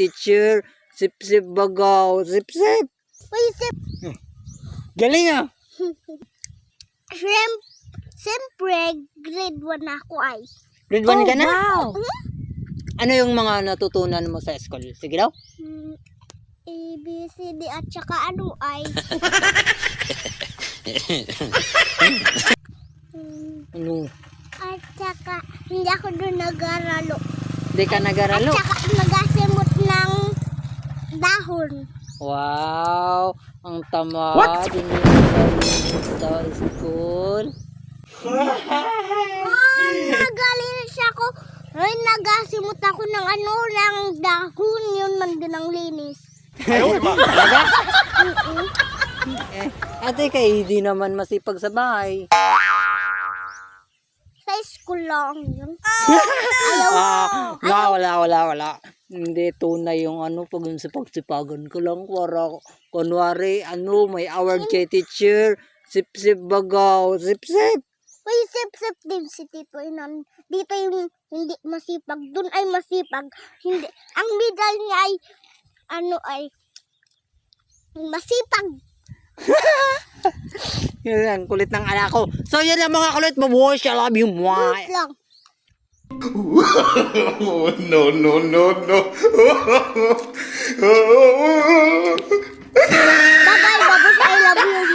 teacher. Sip-sip bagaw. Sip-sip. Uy, sip. Galing ah. Siyempre, grade 1 ako ay. Grade 1 ka na? Wow! Ano yung mga natutunan mo sa school? Sige daw. A, B, C, D, at saka ano ay. Ano? At saka, hindi ako doon nag-aralo. Hindi ka At nag-aralo? saka, nagasimot ng dahon. Wow! Ang tamad. What? Hindi sa school. Nagaling siya ko. Ay, nagasimot ako ng ano, ng dahon. Yun man din ang linis. Talaga? Ate kay di naman masipag sa bahay. Sa school lang yun. Wala. Hindi tunay yung ano, pag yung sipag-sipagan ko lang. Kunwari, may award kay teacher. Sip-sip bagaw. Sip-sip. Uy, sip-sip din si Tito Inan. Dito yung hindi masipag. Doon ay masipag. Hindi. Ang medal niya ay, masipag. Yan, kulit ng anak ko. So, yan lang mga kulit. Mabuhay siya. Love you. Mwah. Wait lang. Oh, no, no, no, no. Bye-bye, babos. I love you.